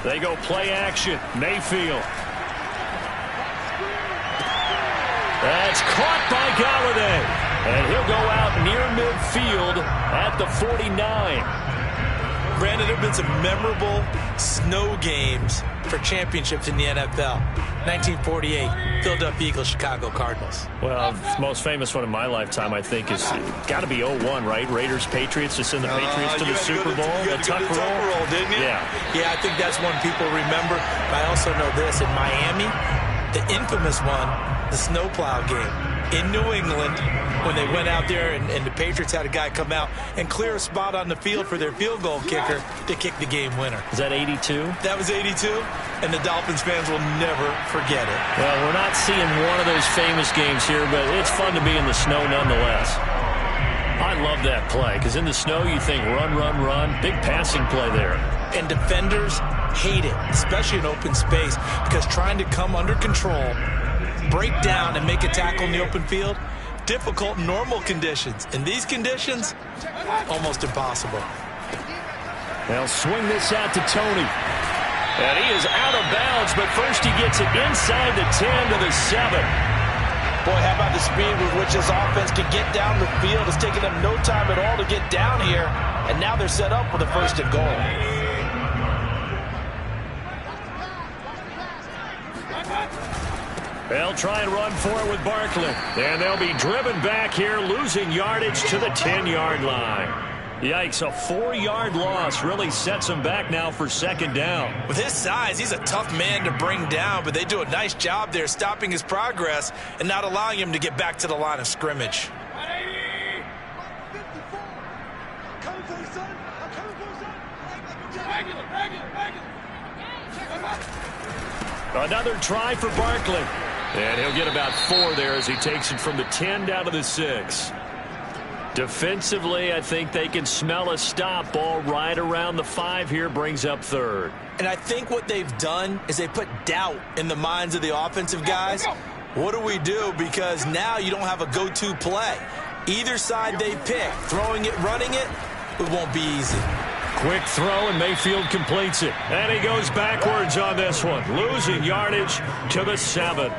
They go play action. Mayfield. That's caught by Galladay. And he'll go out near midfield at the 49. Brandon, there have been some memorable snow games for championships in the NFL. 1948, Philadelphia Eagles, Chicago Cardinals. Well, the most famous one in my lifetime, I think, is got to be 01, right? Raiders, Patriots, to send the Patriots to the Super Bowl. The tuck roll, didn't you? Yeah, I think that's one people remember. But I also know this. In Miami, the infamous one, the snowplow game in New England, when they went out there and the Patriots had a guy come out and clear a spot on the field for their field goal kicker to kick the game winner. Is that 82? That was 82, and the Dolphins fans will never forget it. Well, we're not seeing one of those famous games here, but it's fun to be in the snow nonetheless. I love that play, because in the snow you think run, run, run. Big passing play there. And defenders hate it, especially in open space, because trying to come under control, break down, and make a tackle in the open field, difficult in normal conditions. In these conditions, almost impossible. They'll swing this out to Tony. And he is out of bounds, but first he gets it inside the 10 to the 7. Boy, how about the speed with which this offense can get down the field? It's taken them no time at all to get down here, and now they're set up with a first and goal. They'll try and run for it with Barkley. And they'll be driven back here, losing yardage to the 10-yard line. Yikes, a 4-yard loss really sets him back now for second down. With his size, he's a tough man to bring down, but they do a nice job there stopping his progress and not allowing him to get back to the line of scrimmage. Another try for Barkley. And he'll get about 4 there as he takes it from the 10 down to the 6. Defensively, I think they can smell a stop. Ball right around the 5 here, brings up 3rd. And I think what they've done is they put doubt in the minds of the offensive guys. What do we do? Because now you don't have a go-to play. Either side they pick, throwing it, running it, it won't be easy. Quick throw, and Mayfield completes it. And he goes backwards on this one, losing yardage to the 7.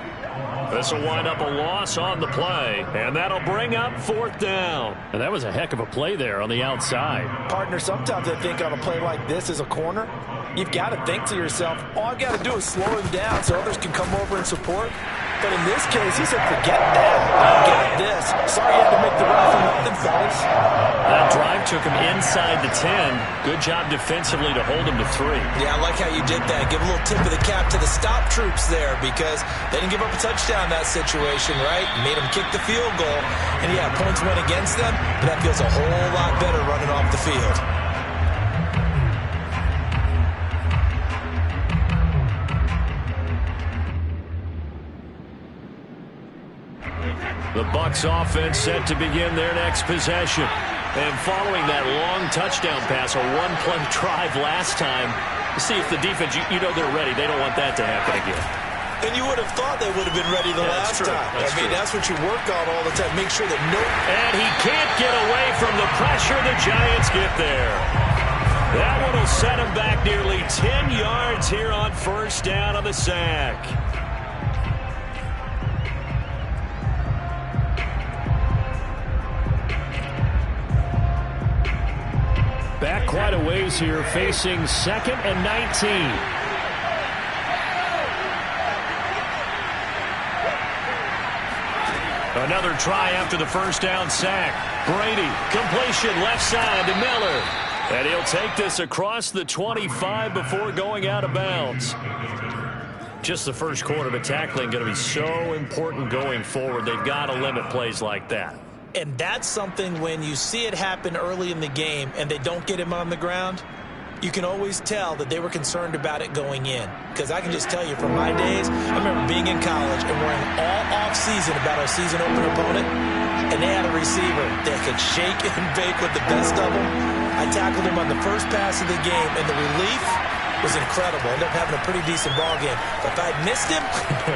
This will wind up a loss on the play, and that'll bring up 4th down. And that was a heck of a play there on the outside. Partner, sometimes I think on a play like this as a corner, you've got to think to yourself, all I've got to do is slow him down so others can come over and support. But in this case, he said, forget that. I got this. Sorry you had to make the run for nothing, fellas. That drive took him inside the 10. Good job defensively to hold him to 3. Yeah, I like how you did that. Give a little tip of the cap to the stop troops there, because they didn't give up a touchdown in that situation, right? Made them kick the field goal. And yeah, points went against them, but that feels a whole lot better running off the field. The Bucs offense set to begin their next possession. And following that long touchdown pass, a one-play drive last time, see if the defense, you know they're ready. They don't want that to happen again. And you would have thought they would have been ready the last time. That's what you work on all the time. Make sure that And he can't get away from the pressure. The Giants get there. That one will set him back nearly 10 yards here on first down on the sack. Back quite a ways here, facing 2nd and 19. Another try after the first down sack. Brady, completion left side to Miller. And he'll take this across the 25 before going out of bounds. Just the first quarter, but tackling going to be so important going forward. They've got to limit plays like that. And that's something when you see it happen early in the game and they don't get him on the ground, you can always tell that they were concerned about it going in. Because I can just tell you from my days, I remember being in college and worrying all off-season about our season opener opponent, and they had a receiver that could shake and bake with the best of them. I tackled him on the first pass of the game, and the relief was incredible. Ended up having a pretty decent ball game. But if I'd missed him,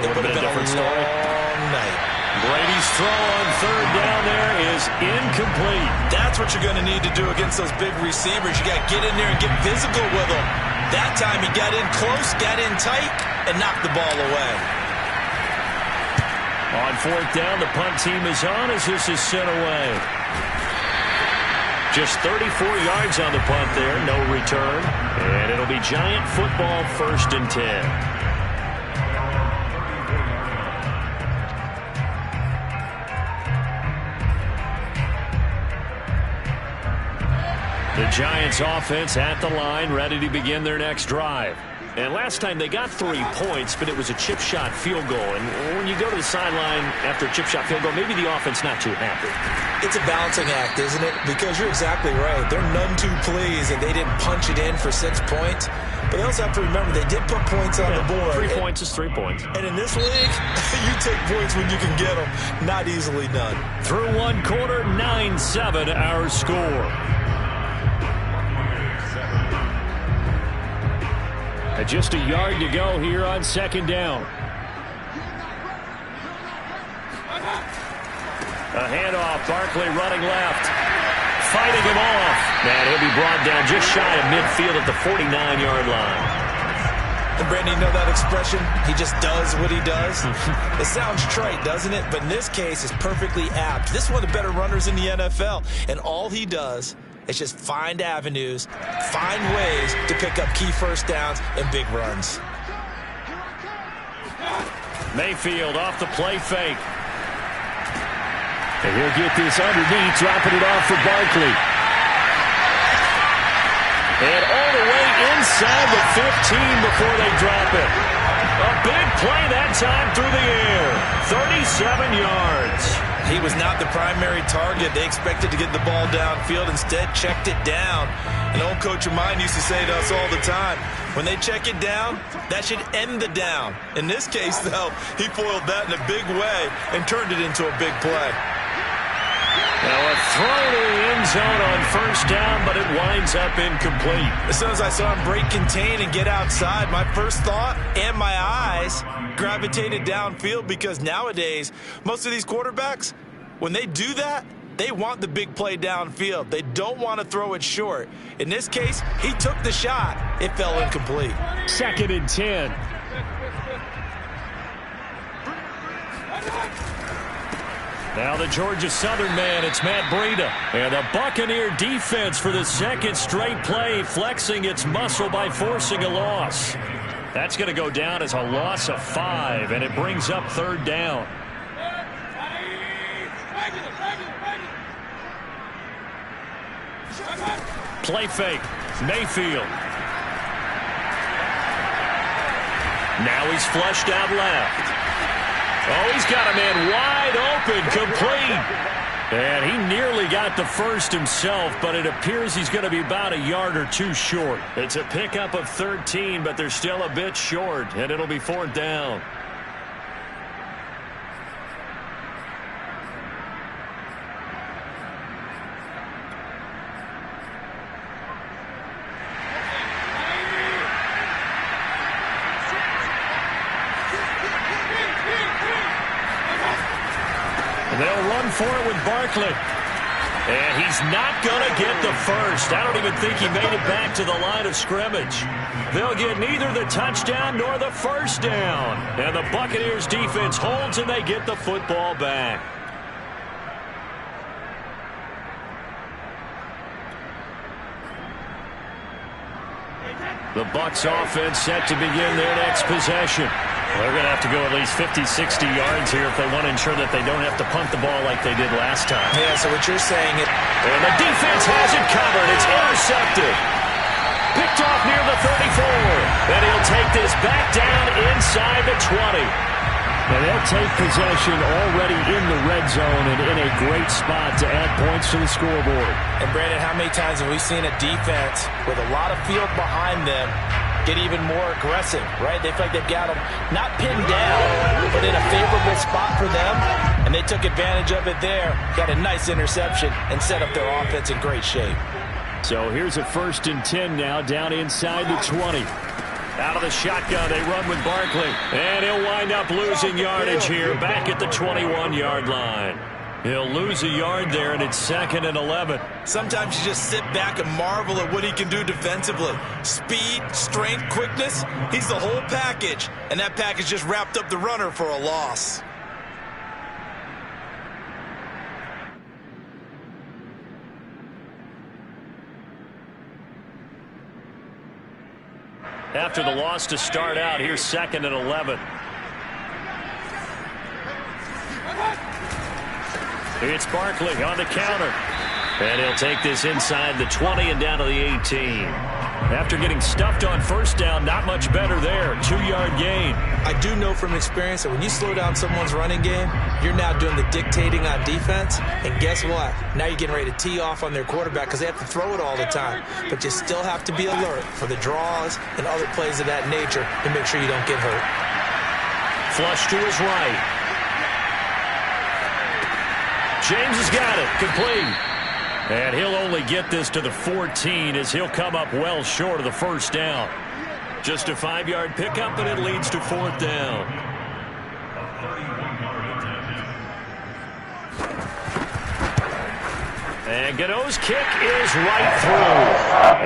it would have been a long night. Brady's throw on 3rd down there is incomplete. That's what you're going to need to do against those big receivers. You got to get in there and get physical with them. That That time he got in close, got in tight, and knocked the ball away. On fourth down, the punt team is on as this is sent away. Just 34 yards on the punt there, no return. And it'll be Giant football, 1st and 10. The Giants offense at the line, ready to begin their next drive. And last time they got 3 points, but it was a chip shot field goal. And when you go to the sideline after a chip shot field goal, maybe the offense not too happy. It's a balancing act, isn't it? Because you're exactly right. They're none too pleased that they didn't punch it in for 6 points. But they also have to remember they did put points on the board. 3 points is 3 points. And in this league, you take points when you can get them. Not easily done. Through one quarter, 9-7 our score. Just a yard to go here on 2nd down. A handoff, Barkley running left. Fighting him off. And he'll be brought down just shy of midfield at the 49-yard line. And Brandon, you know that expression? He just does what he does. It sounds trite, doesn't it? But in this case, it's perfectly apt. This is one of the better runners in the NFL. And all he does is just find avenues, find ways to pick up key first downs and big runs. Mayfield off the play fake. And he'll get this underneath, dropping it off for Barkley. And all the way inside the 15 before they drop it. A big play that time through the air. 37 yards. He was not the primary target. They expected to get the ball downfield. Instead, checked it down. An old coach of mine used to say to us all the time, when they check it down, that should end the down. In this case, though, he foiled that in a big way and turned it into a big play. Now a throw to the end zone on 1st down, but it winds up incomplete. As soon as I saw him break contain and get outside, my first thought and my eyes gravitated downfield, because nowadays, most of these quarterbacks, when they do that, they want the big play downfield. They don't want to throw it short. In this case, he took the shot. It fell incomplete. 2nd and 10. Now the Georgia Southern man, it's Matt Breida. And the Buccaneer defense for the 2nd straight play, flexing its muscle by forcing a loss. That's going to go down as a loss of 5, and it brings up 3rd down. Play fake, Mayfield. Now he's flushed out left. Oh, he's got a man wide open, complete. And he nearly got the first himself, but it appears he's going to be about a yard or 2 short. It's a pickup of 13, but they're still a bit short, and it'll be 4th down. They'll run for it with Barkley. And he's not going to get the first. I don't even think he made it back to the line of scrimmage. They'll get neither the touchdown nor the first down. And the Buccaneers defense holds and they get the football back. The Bucs offense set to begin their next possession. They're going to have to go at least 50, 60 yards here if they want to ensure that they don't have to punt the ball like they did last time. Yeah, so what you're saying is... And the defense has it covered. It's intercepted. Picked off near the 34. And he'll take this back down inside the 20. And they'll take possession already in the red zone and in a great spot to add points to the scoreboard. And Brandon, how many times have we seen a defense with a lot of field behind them get even more aggressive, right? They feel like they've got them not pinned down, but in a favorable spot for them, and they took advantage of it there, got a nice interception, and set up their offense in great shape. So here's a 1st and 10 now, down inside the 20. Out of the shotgun, they run with Barkley, and he'll wind up losing yardage here, back at the 21-yard line. He'll lose a yard there, and it's 2nd and 11. Sometimes you just sit back and marvel at what he can do defensively. Speed, strength, quickness, he's the whole package. And that package just wrapped up the runner for a loss. After the loss to start out, here's 2nd and 11. It's Barkley on the counter. And he'll take this inside the 20 and down to the 18. After getting stuffed on first down, not much better there. 2-yard gain. I do know from experience that when you slow down someone's running game, you're now doing the dictating on defense. And guess what? Now you're getting ready to tee off on their quarterback because they have to throw it all the time. But you still have to be alert for the draws and other plays of that nature to make sure you don't get hurt. Flush to his right. James has got it. Complete. And he'll only get this to the 14 as he'll come up well short of the first down. Just a 5-yard pickup, and it leads to 4th down. And Gator's kick is right through.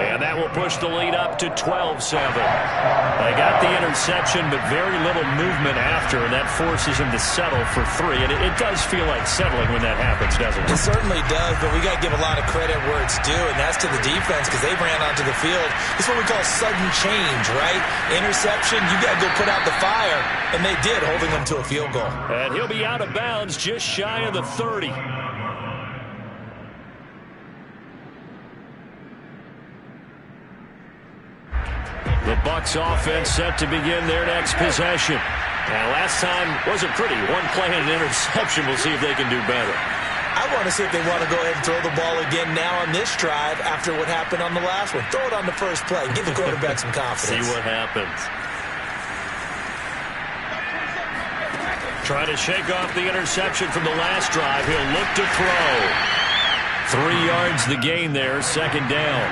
And that will push the lead up to 12-7. They got the interception, but very little movement after, and that forces him to settle for 3. And it does feel like settling when that happens, doesn't it? It certainly does, but we got to give a lot of credit where it's due, and that's to the defense because they ran onto the field. It's what we call sudden change, right? Interception, you got to go put out the fire, and they did, holding them to a field goal. And he'll be out of bounds just shy of the 30. The Bucs offense set to begin their next possession. And last time wasn't pretty. One play and an interception. We'll see if they can do better. I want to see if they want to go ahead and throw the ball again now on this drive after what happened on the last one. Throw it on the first play. Give the quarterback some confidence. See what happens. Trying to shake off the interception from the last drive. He'll look to throw. 3 yards the gain there. 2nd down.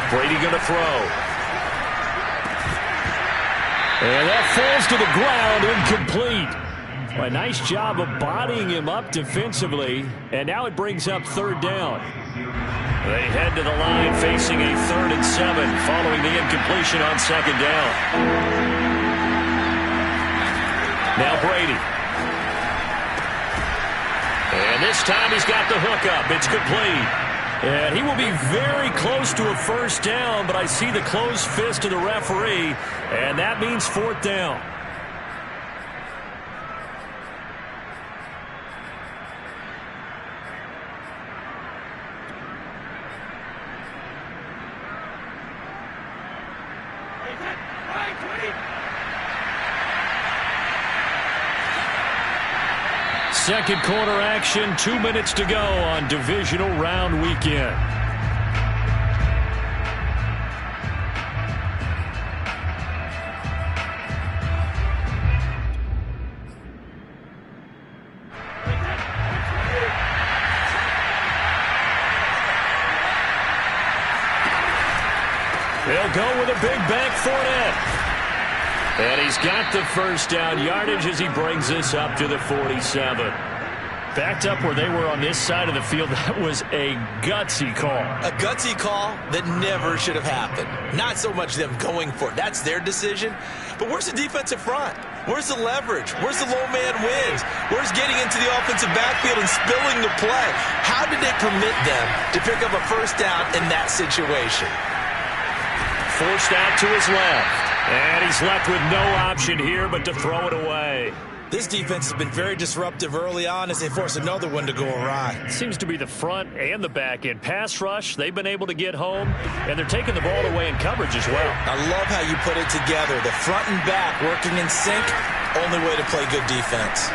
Brady going to throw. And that falls to the ground, incomplete. A nice job of bodying him up defensively. And now it brings up 3rd down. They head to the line facing a 3rd and 7 following the incompletion on 2nd down. Now Brady. And this time he's got the hook up. It's complete. And he will be very close to a first down, but I see the closed fist of the referee, and that means 4th down. Second quarter action, 2 minutes to go on divisional round weekend. They'll go with a big bank for it. And he's got the first down yardage as he brings this up to the 47. Backed up where they were on this side of the field, that was a gutsy call. A gutsy call that never should have happened. Not so much them going for it. That's their decision. But where's the defensive front? Where's the leverage? Where's the low man wins? Where's getting into the offensive backfield and spilling the play? How did they permit them to pick up a first down in that situation? Forced out to his left. And he's left with no option here but to throw it away. This defense has been very disruptive early on as they force another one to go awry. Seems to be the front and the back end. Pass rush, they've been able to get home, and they're taking the ball away in coverage as well. I love how you put it together. The front and back working in sync, only way to play good defense.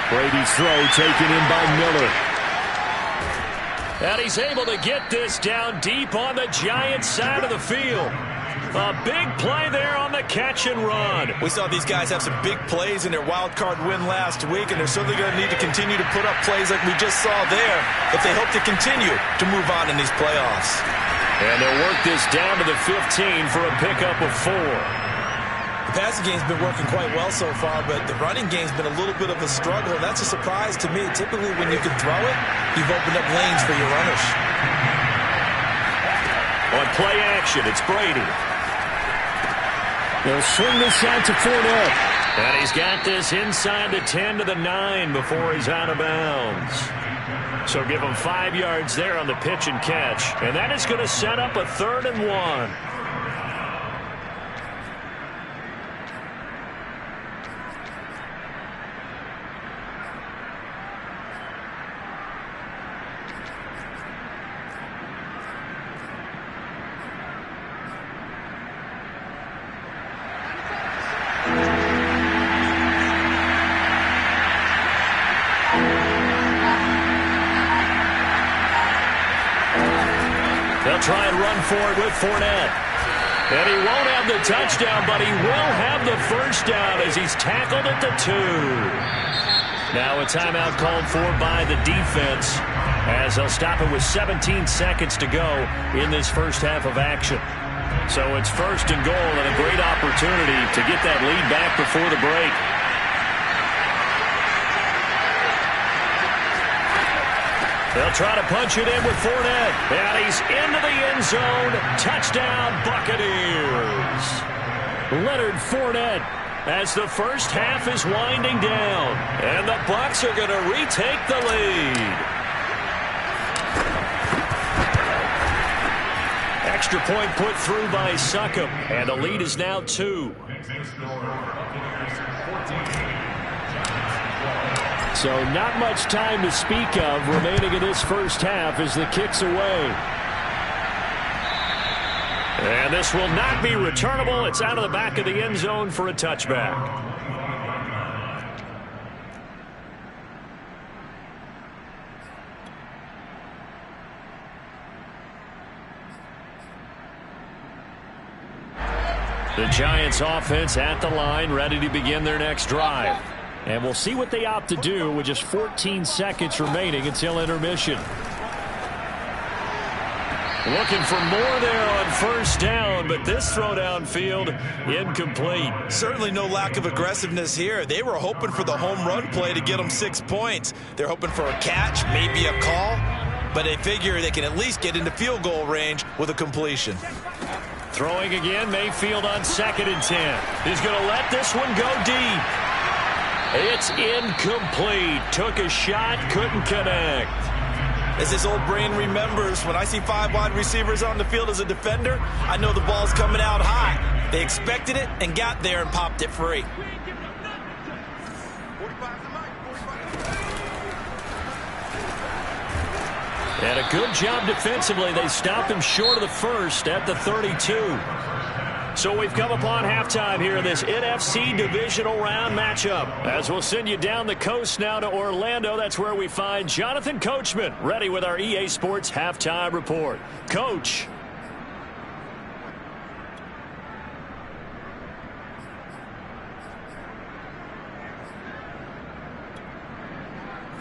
Brady's throw taken in by Miller. And he's able to get this down deep on the Giants side of the field. A big play there on the catch and run. We saw these guys have some big plays in their wild card win last week, and they're certainly going to need to continue to put up plays like we just saw there if they hope to continue to move on in these playoffs. And they'll work this down to the 15 for a pickup of 4. The passing game's been working quite well so far, but the running game's been a little bit of a struggle, and that's a surprise to me. Typically, when you can throw it, you've opened up lanes for your runners. On play action, it's Brady. They'll swing this out to Fournette. And he's got this inside the 10 to the 9 before he's out of bounds. So give him 5 yards there on the pitch and catch. And that is going to set up a 3rd and 1. They'll try and run for it with Fournette. And he won't have the touchdown, but he will have the first down as he's tackled at the 2. Now a timeout called for by the defense as they'll stop it with 17 seconds to go in this first half of action. So it's 1st and goal and a great opportunity to get that lead back before the break. They'll try to punch it in with Fournette. And he's into the end zone. Touchdown, Buccaneers. Leonard Fournette as the first half is winding down. And the Bucs are going to retake the lead. Extra point put through by Succop. And the lead is now 2. So not much time to speak of remaining in this first half as the kick's away. And this will not be returnable. It's out of the back of the end zone for a touchback. The Giants offense at the line, ready to begin their next drive. And we'll see what they opt to do with just 14 seconds remaining until intermission. Looking for more there on first down, but this throw downfield incomplete. Certainly no lack of aggressiveness here. They were hoping for the home run play to get them 6 points. They're hoping for a catch, maybe a call, but they figure they can at least get into field goal range with a completion. Throwing again, Mayfield on 2nd and 10. He's going to let this one go deep. It's incomplete. Took a shot, couldn't connect. As his old brain remembers, when I see 5 wide receivers on the field as a defender, I know the ball's coming out high. They expected it and got there and popped it free. And a good job defensively. They stopped him short of the first at the 32. So we've come upon halftime here in this NFC divisional round matchup. As we'll send you down the coast now to Orlando, that's where we find Jonathan Coachman, ready with our EA Sports halftime report. Coach.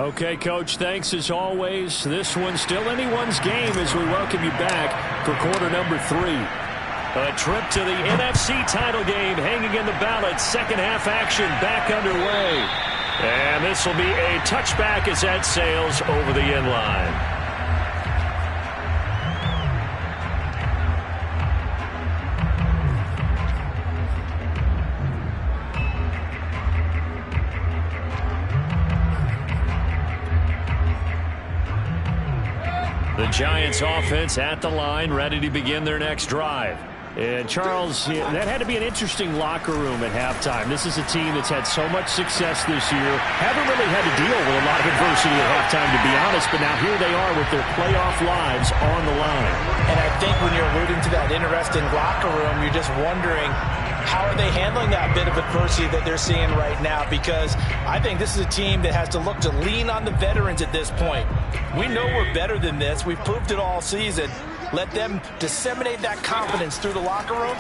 Okay, Coach, thanks as always. This one's still anyone's game as we welcome you back for quarter number 3. A trip to the NFC title game hanging in the balance. Second half action back underway. And this will be a touchback as that sails over the end line. The Giants offense at the line, ready to begin their next drive. And Charles, that had to be an interesting locker room at halftime. This is a team that's had so much success this year. Haven't really had to deal with a lot of adversity at halftime, to be honest. But now here they are with their playoff lives on the line. And I think when you're alluding to that interesting locker room, you're just wondering, how are they handling that bit of adversity that they're seeing right now? Because I think this is a team that has to look to lean on the veterans at this point. We know we're better than this. We've proved it all season. Let them disseminate that confidence through the locker room,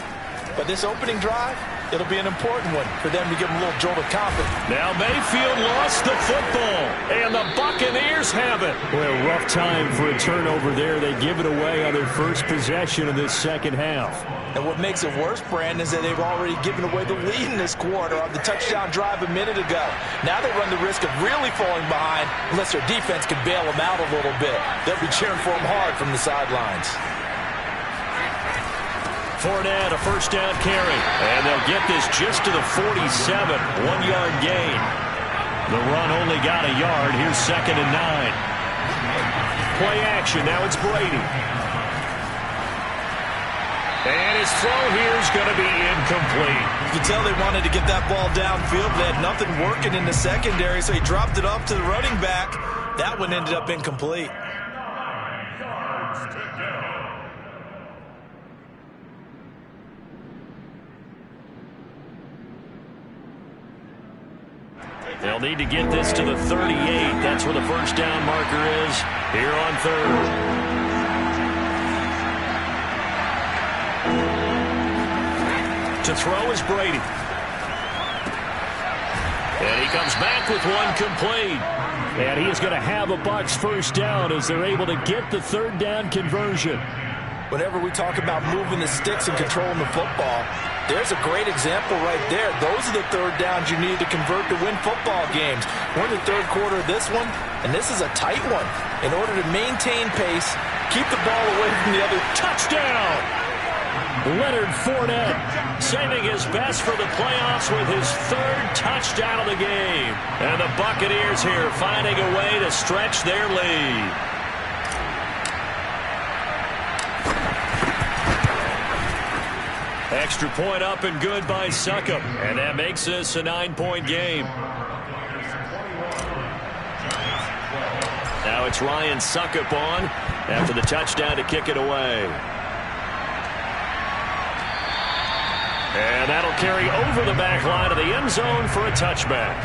But this opening drive, it'll be an important one for them to give them a little jolt of confidence. Now Mayfield lost the football, and the Buccaneers have it. Boy, a rough time for a turnover there. They give it away on their first possession of this second half. And what makes it worse, Brandon, is that they've already given away the lead in this quarter on the touchdown drive a minute ago. Now they run the risk of really falling behind unless their defense can bail them out a little bit. They'll be cheering for them hard from the sidelines. Fournette, a first down carry. And they'll get this just to the 47. 1-yard gain. The run only got a yard. Here's 2nd and 9. Play action. Now it's Brady. And his throw here is going to be incomplete. You can tell they wanted to get that ball downfield. They had nothing working in the secondary, so he dropped it off to the running back. That one ended up incomplete. They'll need to get this to the 38. That's where the first down marker is here on 3rd. To throw is Brady. And he comes back with one complete. And he is going to have a Bucs first down as they're able to get the 3rd down conversion. Whenever we talk about moving the sticks and controlling the football, there's a great example right there. Those are the 3rd downs you need to convert to win football games. We're in the 3rd quarter of this one, and this is a tight one. In order to maintain pace, keep the ball away from the other. Touchdown! Leonard Fournette saving his best for the playoffs with his 3rd touchdown of the game. And the Buccaneers here finding a way to stretch their lead. Extra point up and good by Succop. And that makes this a 9-point game. Now it's Ryan Succop on after the touchdown to kick it away. And that'll carry over the back line of the end zone for a touchback.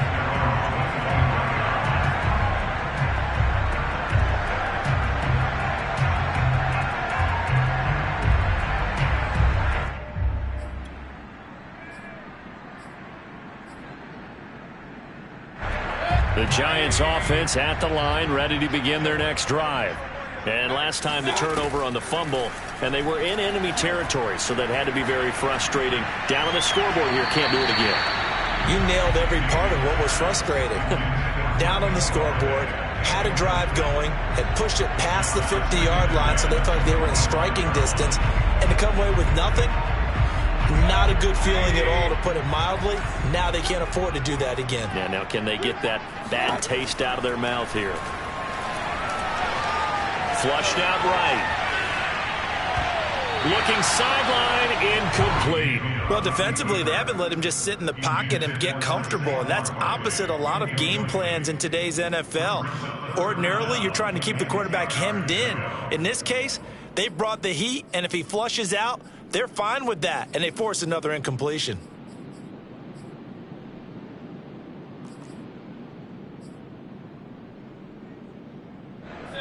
The Giants offense at the line, ready to begin their next drive. And last time the turnover on the fumble, and they were in enemy territory, so that had to be very frustrating. Down on the scoreboard here, can't do it again. You nailed every part of what was frustrating. Down on the scoreboard, had a drive going, had pushed it past the 50-yard line, so they felt like they were in striking distance, and to come away with nothing, not a good feeling at all, to put it mildly. Now they can't afford to do that again. Yeah, now can they get that bad taste out of their mouth here? Flushed out right. Looking sideline, incomplete. Well, defensively, they haven't let him just sit in the pocket and get comfortable, and that's opposite a lot of game plans in today's NFL. Ordinarily, you're trying to keep the quarterback hemmed in. In this case, they brought the heat, and if he flushes out, they're fine with that, and they force another incompletion.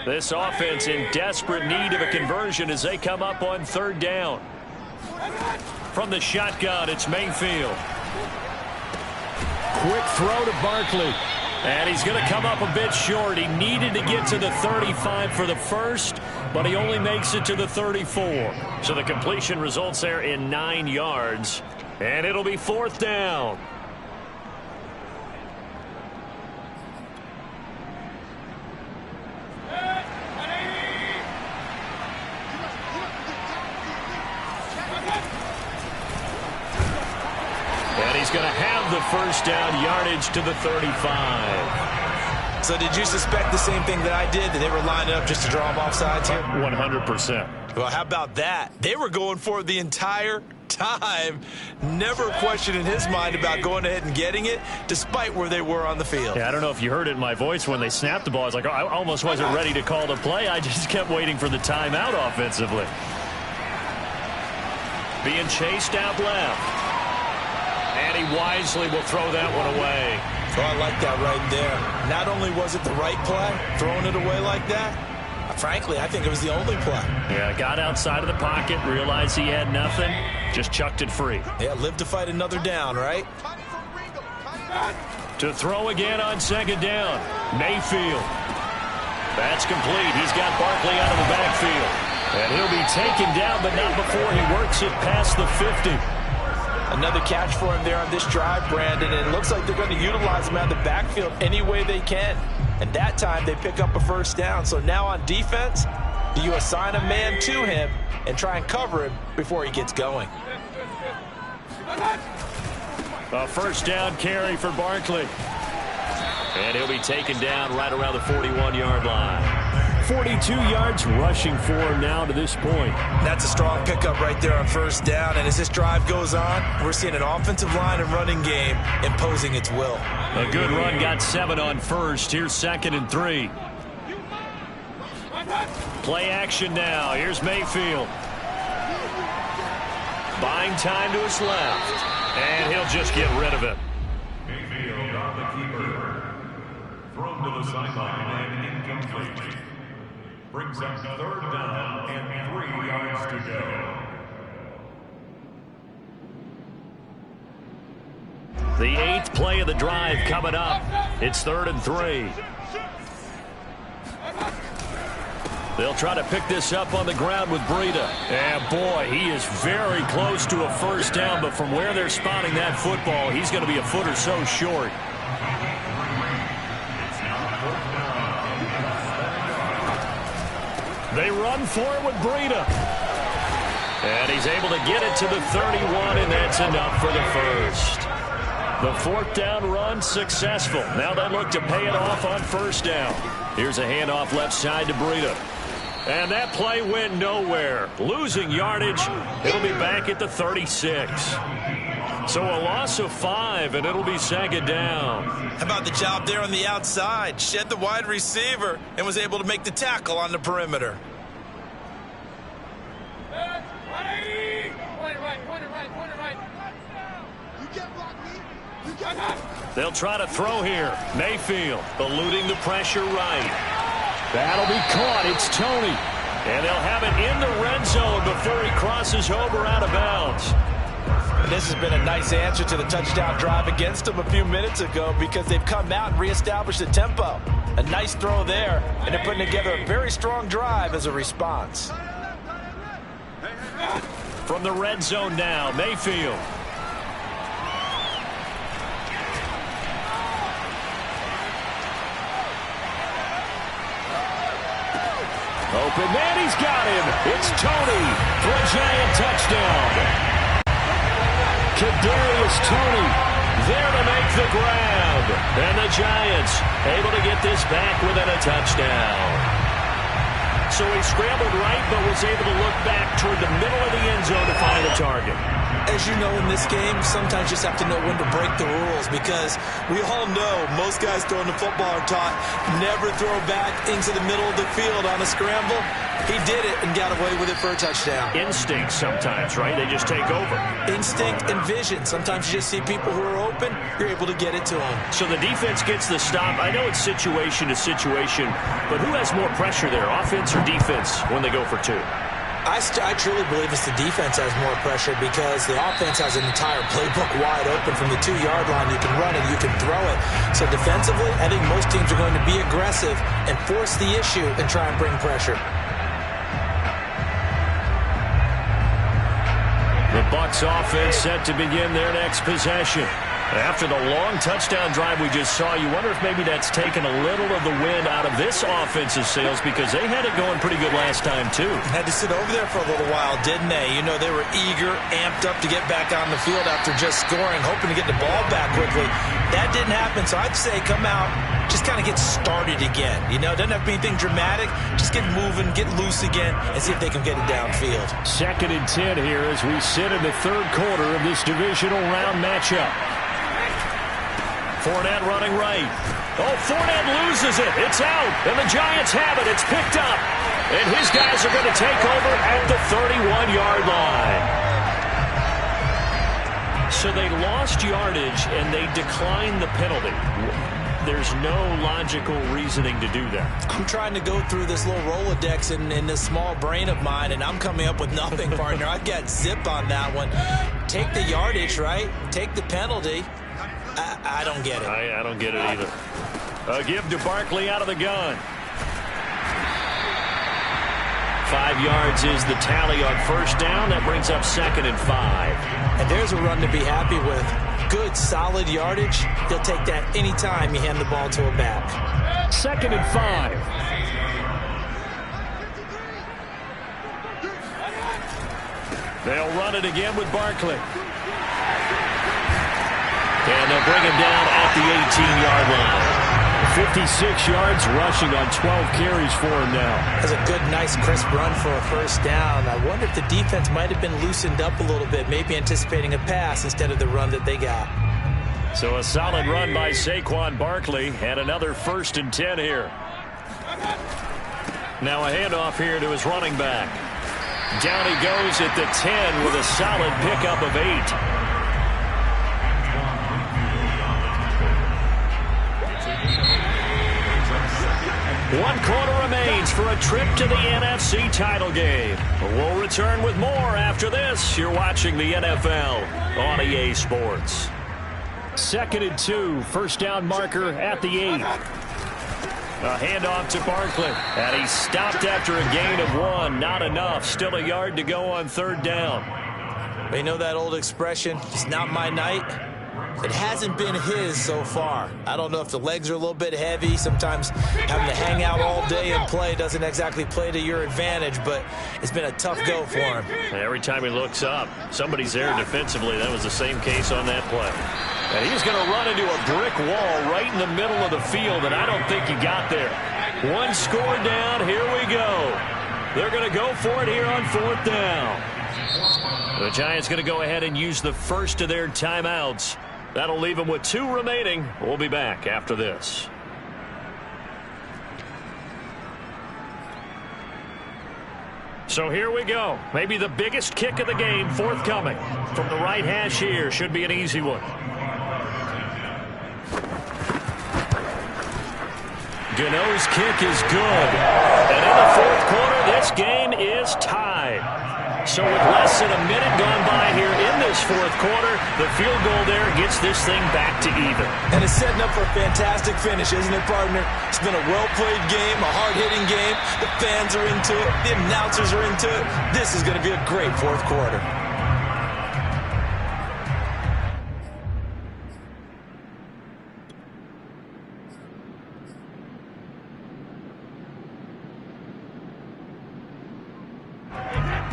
This offense in desperate need of a conversion as they come up on 3rd down. From the shotgun, it's Mayfield. Quick throw to Barkley. And he's going to come up a bit short. He needed to get to the 35 for the first, but he only makes it to the 34. So the completion results there in 9 yards. And it'll be 4th down. And he's going to have the first down, yardage to the 35. So did you suspect the same thing that I did, that they were lining up just to draw him off sides here? 100%. Well, how about that? They were going for it the entire time. Never a question in his mind about going ahead and getting it, despite where they were on the field. Yeah, I don't know if you heard it in my voice when they snapped the ball. I was like, oh, I almost wasn't ready to call the play. I just kept waiting for the timeout offensively. Being chased out left. And he wisely will throw that one away. Oh, I like that right there. Not only was it the right play, throwing it away like that, Frankly, I think it was the only play. Yeah, got outside of the pocket, realized he had nothing, just chucked it free. Yeah, live to fight another down, right? To throw again on second down. Mayfield. That's complete. He's got Barkley out of the backfield. And he'll be taken down, but not before he works it past the 50. Another catch for him there on this drive, Brandon. And it looks like they're going to utilize him out of the backfield any way they can. And that time they pick up a first down. So now on defense, do you assign a man to him and try and cover him before he gets going? A first down carry for Barkley. And he'll be taken down right around the 41-yard line. 42 yards rushing for him now to this point. That's a strong pickup right there on first down. And as this drive goes on, we're seeing an offensive line and running game imposing its will. A good run, got 7 on first. Here's 2nd and 3. Play action now. Here's Mayfield. Buying time to his left. And he'll just get rid of it. Mayfield on the keeper. Thrown to the sideline and incomplete. Brings up 3rd down and 3 yards to go. The 8th play of the drive coming up. It's 3rd and 3. They'll try to pick this up on the ground with Breida. And boy, he is very close to a first down, but from where they're spotting that football, he's going to be a foot or so short. They run for it with Breida. And he's able to get it to the 31, and that's enough for the first. The 4th down run successful. Now they look to pay it off on first down. Here's a handoff left side to Breida. And that play went nowhere. Losing yardage. It'll be back at the 36. So a loss of 5, and it'll be 2nd down. How about the job there on the outside? Shed the wide receiver and was able to make the tackle on the perimeter. They'll try to throw here. Mayfield eluding the pressure right. That'll be caught. It's Tony. And they'll have it in the red zone before he crosses over out of bounds. This has been a nice answer to the touchdown drive against them a few minutes ago because they've come out and reestablished the tempo. A nice throw there, and they're putting together a very strong drive as a response. From the red zone now, Mayfield. Open man, he's got him. It's Tony for a giant touchdown. Kadarius Toney there to make the grab. And the Giants able to get this back within a touchdown. So he scrambled right, but was able to look back toward the middle of the end zone to find the target. As you know, in this game, sometimes you just have to know when to break the rules because we all know most guys throwing the football are taught never throw back into the middle of the field on a scramble. He did it and got away with it for a touchdown. Instinct sometimes, right? They just take over. Instinct and vision. Sometimes you just see people who are open, you're able to get it to them. So the defense gets the stop. I know it's situation to situation, but who has more pressure there, offense or defense, when they go for 2? I truly believe it's the defense has more pressure because the offense has an entire playbook wide open from the 2-yard line. You can run it, you can throw it. So defensively, I think most teams are going to be aggressive and force the issue and try and bring pressure. The Bucs offense set to begin their next possession. After the long touchdown drive we just saw, you wonder if maybe that's taken a little of the wind out of this offensive sails because they had it going pretty good last time, too. Had to sit over there for a little while, didn't they? You know, they were eager, amped up to get back on the field after just scoring, hoping to get the ball back quickly. That didn't happen, so I'd say come out, just kind of get started again. You know, doesn't have to be anything dramatic. Just get moving, get loose again, and see if they can get it downfield. 2nd and 10 here as we sit in the 3rd quarter of this divisional round matchup. Fournette running right. Oh, Fournette loses it. It's out. And the Giants have it. It's picked up. And his guys are going to take over at the 31-yard line. So they lost yardage, and they declined the penalty. there's no logical reasoning to do that. I'm trying to go through this little Rolodex in this small brain of mine, and I'm coming up with nothing, partner. I've got zip on that one. Take the yardage, right? Take the penalty. I don't get it. I don't get it either. A give to Barkley out of the gun. 5 yards is the tally on first down. That brings up 2nd and 5. And there's a run to be happy with. Good, solid yardage. He'll take that anytime you hand the ball to a back. 2nd and 5. They'll run it again with Barkley. And they'll bring him down at the 18-yard line. 56 yards rushing on 12 carries for him now. That's a good, nice, crisp run for a first down. I wonder if the defense might have been loosened up a little bit, maybe anticipating a pass instead of the run that they got. So a solid run by Saquon Barkley, and another 1st and 10 here. Now a handoff here to his running back. Down he goes at the 10 with a solid pickup of 8. One quarter remains for a trip to the NFC title game. We'll return with more after this. You're watching the NFL on EA Sports. 2nd and 2, first down marker at the 8. A handoff to Barkley. And he stopped after a gain of 1. Not enough. Still a yard to go on 3rd down. You know that old expression, it's not my night? It hasn't been his so far. I don't know if the legs are a little bit heavy. Sometimes having to hang out all day and play doesn't exactly play to your advantage, but it's been a tough go for him. Every time he looks up, somebody's there defensively. That was the same case on that play. And he's going to run into a brick wall right in the middle of the field, and I don't think he got there. One score down. Here we go. They're going to go for it here on 4th down. The Giants going to go ahead and use the first of their timeouts. That'll leave them with 2 remaining. We'll be back after this. So here we go. Maybe the biggest kick of the game forthcoming. From the right hash here. Should be an easy one. Gano's kick is good. And in the 4th quarter, this game is tied. So with less than a minute gone by here in this 4th quarter, the field goal there gets this thing back to even. And it's setting up for a fantastic finish, isn't it, partner? It's been a well-played game, a hard-hitting game. The fans are into it. The announcers are into it. This is going to be a great 4th quarter.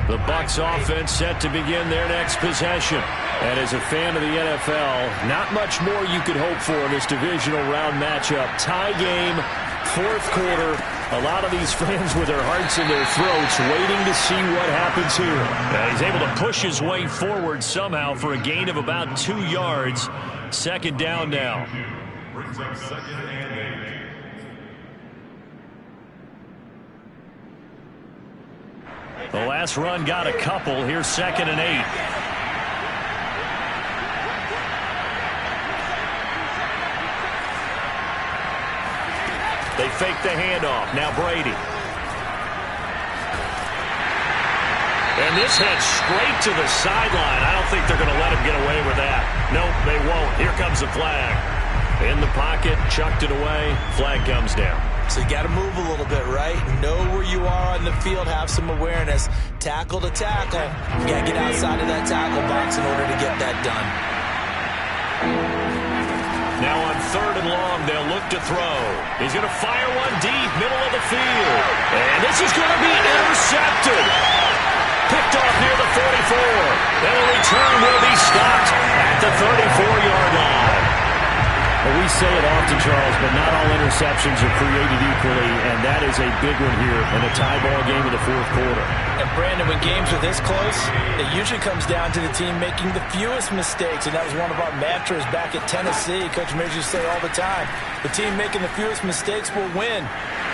The Bucs offense set to begin their next possession. And as a fan of the NFL, not much more you could hope for in this divisional round matchup. Tie game, 4th quarter. A lot of these fans with their hearts in their throats waiting to see what happens here. And he's able to push his way forward somehow for a gain of about 2 yards. 2nd down now. Brings up 2nd and 8. The last run got a couple. Here's 2nd and 8. They fake the handoff. Now Brady. And this heads straight to the sideline. I don't think they're going to let him get away with that. Nope, they won't. Here comes the flag. In the pocket, chucked it away. Flag comes down. So you got to move a little bit, right? Know where you are on the field, have some awareness. Tackle to tackle. You got to get outside of that tackle box in order to get that done. Now on 3rd and long, they'll look to throw. He's going to fire one deep, middle of the field. And this is going to be intercepted. Picked off near the 44. And the return will be stopped at the 34-yard line. Well, we say it often, Charles, but not all interceptions are created equally, and that is a big one here in a tie ball game in the 4th quarter. And Brandon, when games are this close, it usually comes down to the team making the fewest mistakes, and that was one of our mantras back at Tennessee. Coach Mears used to say all the time, the team making the fewest mistakes will win.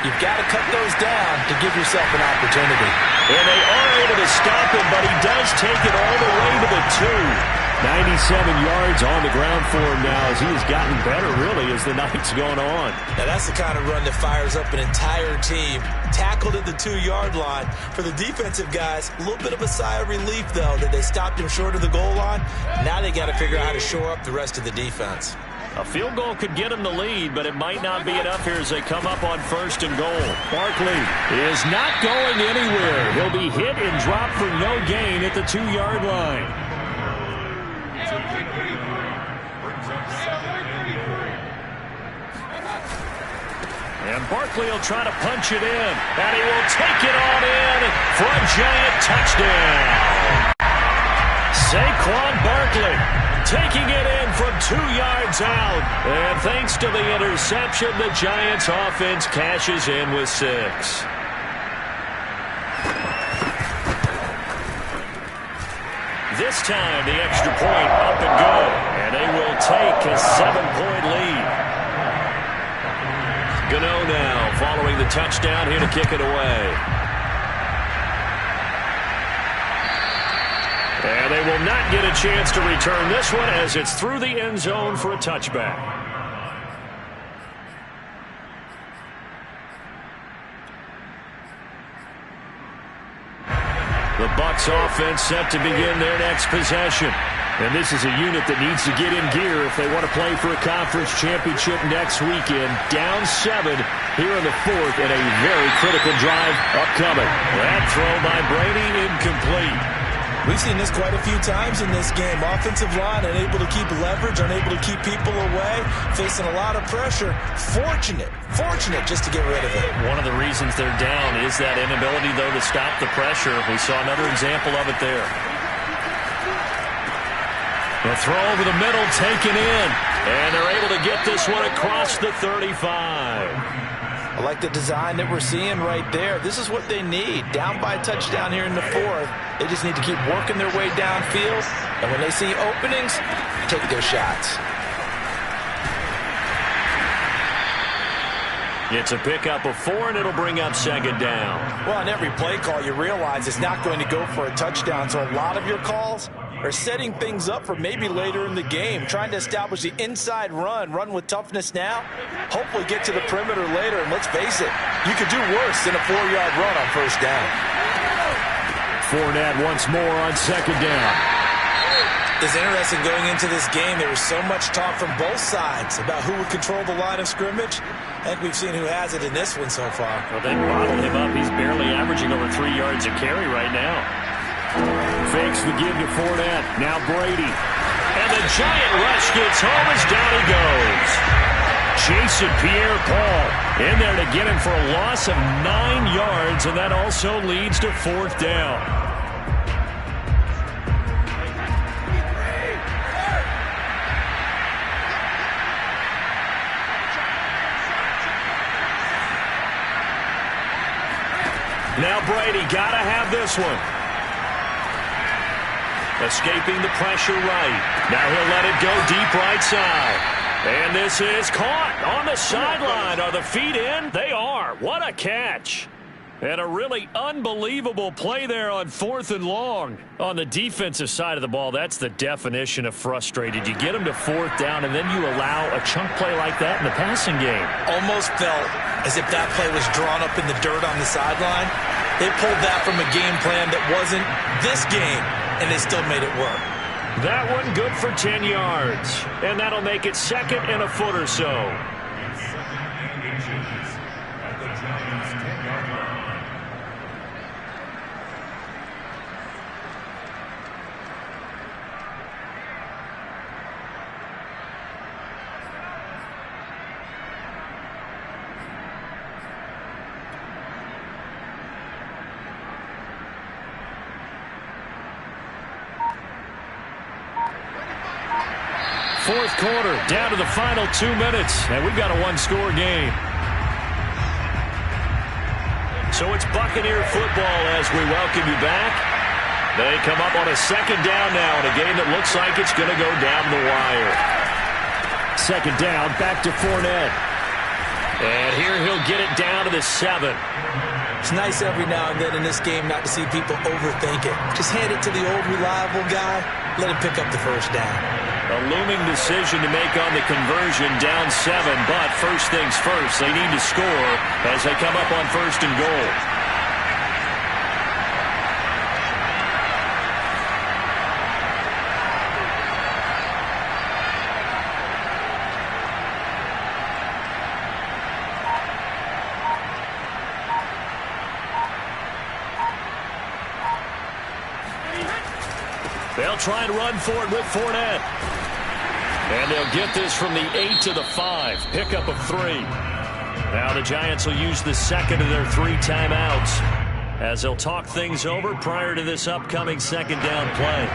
You've got to cut those down to give yourself an opportunity. And they are able to stop him, but he does take it all the way to the 2. 97 yards on the ground for him now as he has gotten better, really, as the night's gone on. Now, that's the kind of run that fires up an entire team. Tackled at the 2-yard line. For the defensive guys, a little bit of a sigh of relief, though, that they stopped him short of the goal line. Now they got to figure out how to shore up the rest of the defense. A field goal could get them the lead, but it might not be enough here as they come up on 1st and goal. Barkley is not going anywhere. He'll be hit and dropped for no gain at the 2-yard line. And Barkley will try to punch it in, and he will take it on in for a giant touchdown. Saquon Barkley taking it in from 2 yards out. And thanks to the interception, the Giants offense cashes in with 6. This time, the extra point up and good. And they will take a 7-point lead. Gano now following the touchdown here to kick it away. And they will not get a chance to return this one as it's through the end zone for a touchback. The Bucs offense set to begin their next possession. And this is a unit that needs to get in gear if they want to play for a conference championship next weekend. Down 7 here in the 4th and a very critical drive upcoming. That throw by Brady incomplete. We've seen this quite a few times in this game. Offensive line unable to keep leverage, unable to keep people away, facing a lot of pressure. Fortunate just to get rid of it. One of the reasons they're down is that inability, though, to stop the pressure. We saw another example of it there. The throw over the middle taken in, and they're able to get this one across the 35. I like the design that we're seeing right there. This is what they need. Down by a touchdown here in the 4th. They just need to keep working their way downfield. And when they see openings, take their shots. It's a pickup of 4, and it'll bring up 2nd down. Well, on every play call, you realize it's not going to go for a touchdown. So a lot of your calls are setting things up for maybe later in the game, trying to establish the inside run with toughness now, hopefully get to the perimeter later, and let's face it, you could do worse than a 4-yard run on 1st down. Fournette once more on 2nd down. It's interesting going into this game. There was so much talk from both sides about who would control the line of scrimmage. I think we've seen who has it in this one so far. Well, they bottled him up. He's barely averaging over 3 yards a carry right now. Fakes the give to Fournette. Now Brady. And the giant rush gets home as down he goes. Jason Pierre-Paul in there to get him for a loss of 9 yards, and that also leads to 4th down. Now Brady got to have this one. Escaping the pressure right. Now he'll let it go deep right side. And this is caught on the sideline. Are the feet in? They are. What a catch. And a really unbelievable play there on 4th and long. On the defensive side of the ball, that's the definition of frustrated. You get them to 4th down, and then you allow a chunk play like that in the passing game. Almost felt as if that play was drawn up in the dirt on the sideline. They pulled that from a game plan that wasn't this game, and they still made it work. That one good for 10 yards. And that'll make it 2nd and a foot or so. Fourth quarter, down to the final 2 minutes, and we've got a one-score game. So it's Buccaneer football as we welcome you back. They come up on a 2nd down now in a game that looks like it's going to go down the wire. 2nd down, back to Fournette. And here he'll get it down to the 7. It's nice every now and then in this game not to see people overthink it. Just hand it to the old reliable guy. let him pick up the first down. A looming decision to make on the conversion, down 7, but first things first, they need to score as they come up on 1st and goal. They'll try and run for it with Fournette. And they'll get this from the 8 to the 5. Pickup of 3. Now the Giants will use the second of their 3 timeouts as they'll talk things over prior to this upcoming second down play.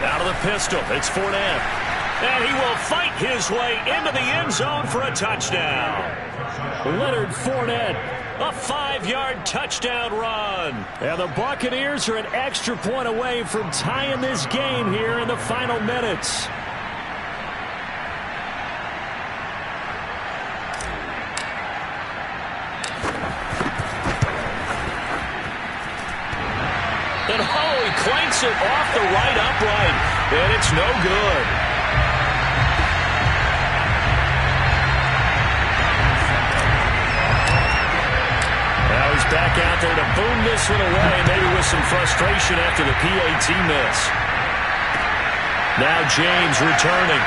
Out of the pistol, it's Fournette. And he will fight his way into the end zone for a touchdown. Leonard Fournette, a 5-yard touchdown run. And the Buccaneers are an extra point away from tying this game here in the final minutes. And he clanks it off the right upright, and it's no good. Back out there to boom this one away, maybe with some frustration after the PAT miss. Now James returning.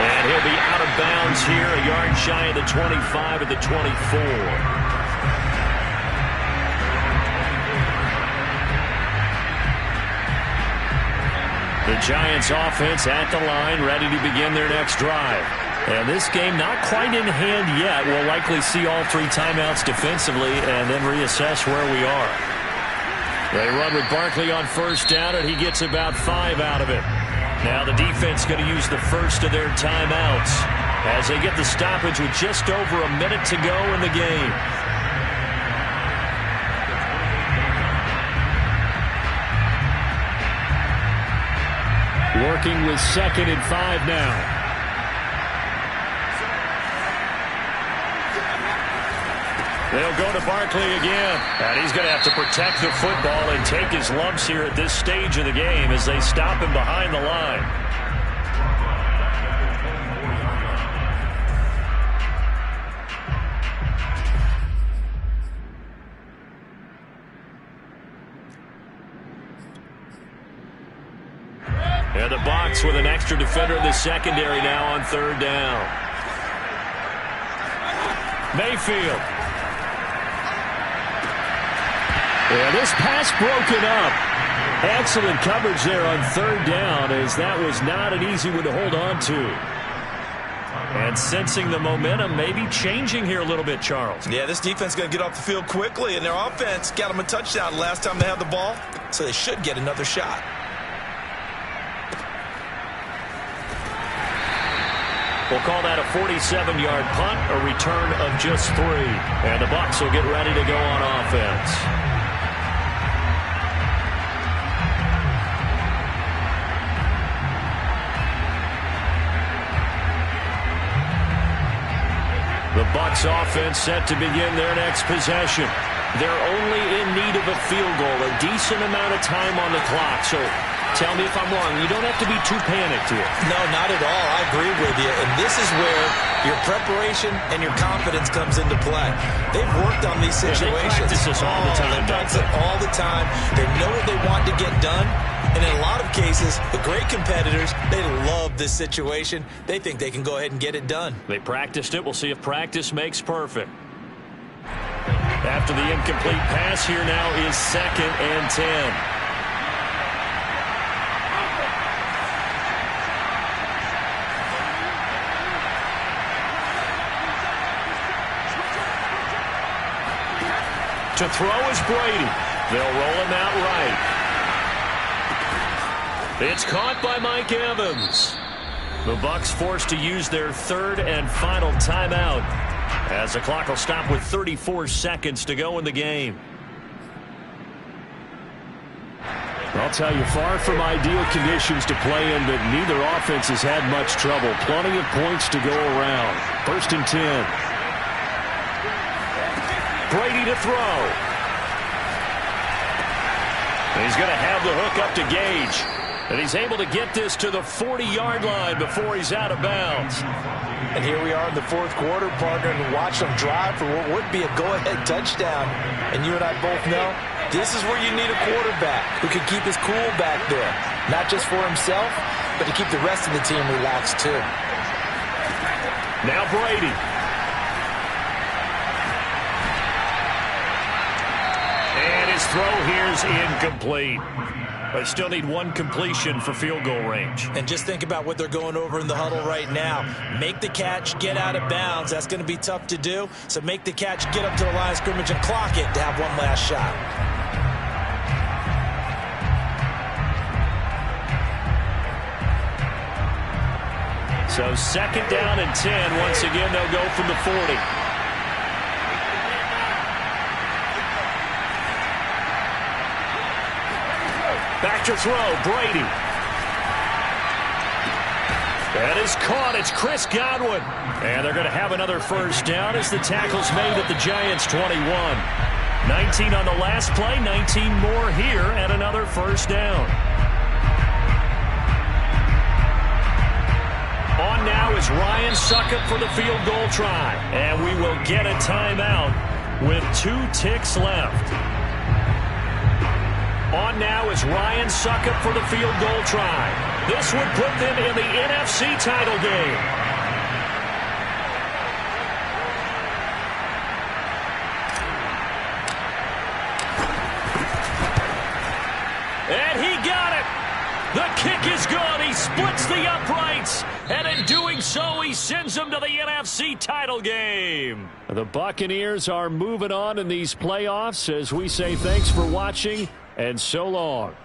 And he'll be out of bounds here, a yard shy of the 25 at the 24. The Giants offense at the line, ready to begin their next drive. And this game not quite in hand yet. We'll likely see all 3 timeouts defensively and then reassess where we are. They run with Barkley on first down, and he gets about 5 out of it. Now the defense going to use the first of their timeouts as they get the stoppage with just over a minute to go in the game. Working with 2nd and 5 now. They'll go to Barkley again. And he's going to have to protect the football and take his lumps here at this stage of the game as they stop him behind the line. And the Bucs with an extra defender in the secondary now on 3rd down. Mayfield. Yeah, this pass broken up. Excellent coverage there on 3rd down, as that was not an easy one to hold on to. And sensing the momentum maybe changing here a little bit, Charles. Yeah, this defense is going to get off the field quickly, and their offense got them a touchdown last time they had the ball, so they should get another shot. We'll call that a 47-yard punt, a return of just 3. And the Bucs will get ready to go on offense. The Bucs offense set to begin their next possession. They're only in need of a field goal, a decent amount of time on the clock. So tell me if I'm wrong. You don't have to be too panicked here. No, not at all. I agree with you. And this is where your preparation and your confidence comes into play. They've worked on these situations. They practice this all the time. They practice it all the time. They know what they want to get done. And in a lot of cases, the great competitors, they love this situation. They think they can go ahead and get it done. They practiced it. We'll see if practice makes perfect. After the incomplete pass, here now is 2nd and 10. To throw is Brady. They'll roll him out right. It's caught by Mike Evans. The Bucs forced to use their 3rd and final timeout as the clock will stop with 34 seconds to go in the game. Well, I'll tell you, far from ideal conditions to play in, but neither offense has had much trouble. Plenty of points to go around. 1st and 10. Brady to throw. He's going to have the hook up to Gage. And he's able to get this to the 40-yard line before he's out of bounds. And here we are in the 4th quarter, partner, and watch them drive for what would be a go-ahead touchdown. And you and I both know this is where you need a quarterback who can keep his cool back there. Not just for himself, but to keep the rest of the team relaxed too. Now Brady. And his throw here's incomplete. But still need one completion for field goal range. And just think about what they're going over in the huddle right now. Make the catch, get out of bounds. That's going to be tough to do. So make the catch, get up to the line of scrimmage, and clock it to have one last shot. So 2nd down and 10. Once again, they'll go from the 40. Back to throw, Brady. That is caught. It's Chris Godwin. And they're going to have another 1st down as the tackle's made at the Giants' 21. 19 on the last play, 19 more here at another 1st down. On now is Ryan Succop for the field goal try. And we will get a timeout with 2 ticks left. On now is Ryan Succop for the field goal try. This would put them in the NFC title game. And he got it. The kick is good. He splits the uprights. And in doing so, he sends them to the NFC title game. The Buccaneers are moving on in these playoffs as we say thanks for watching and so long.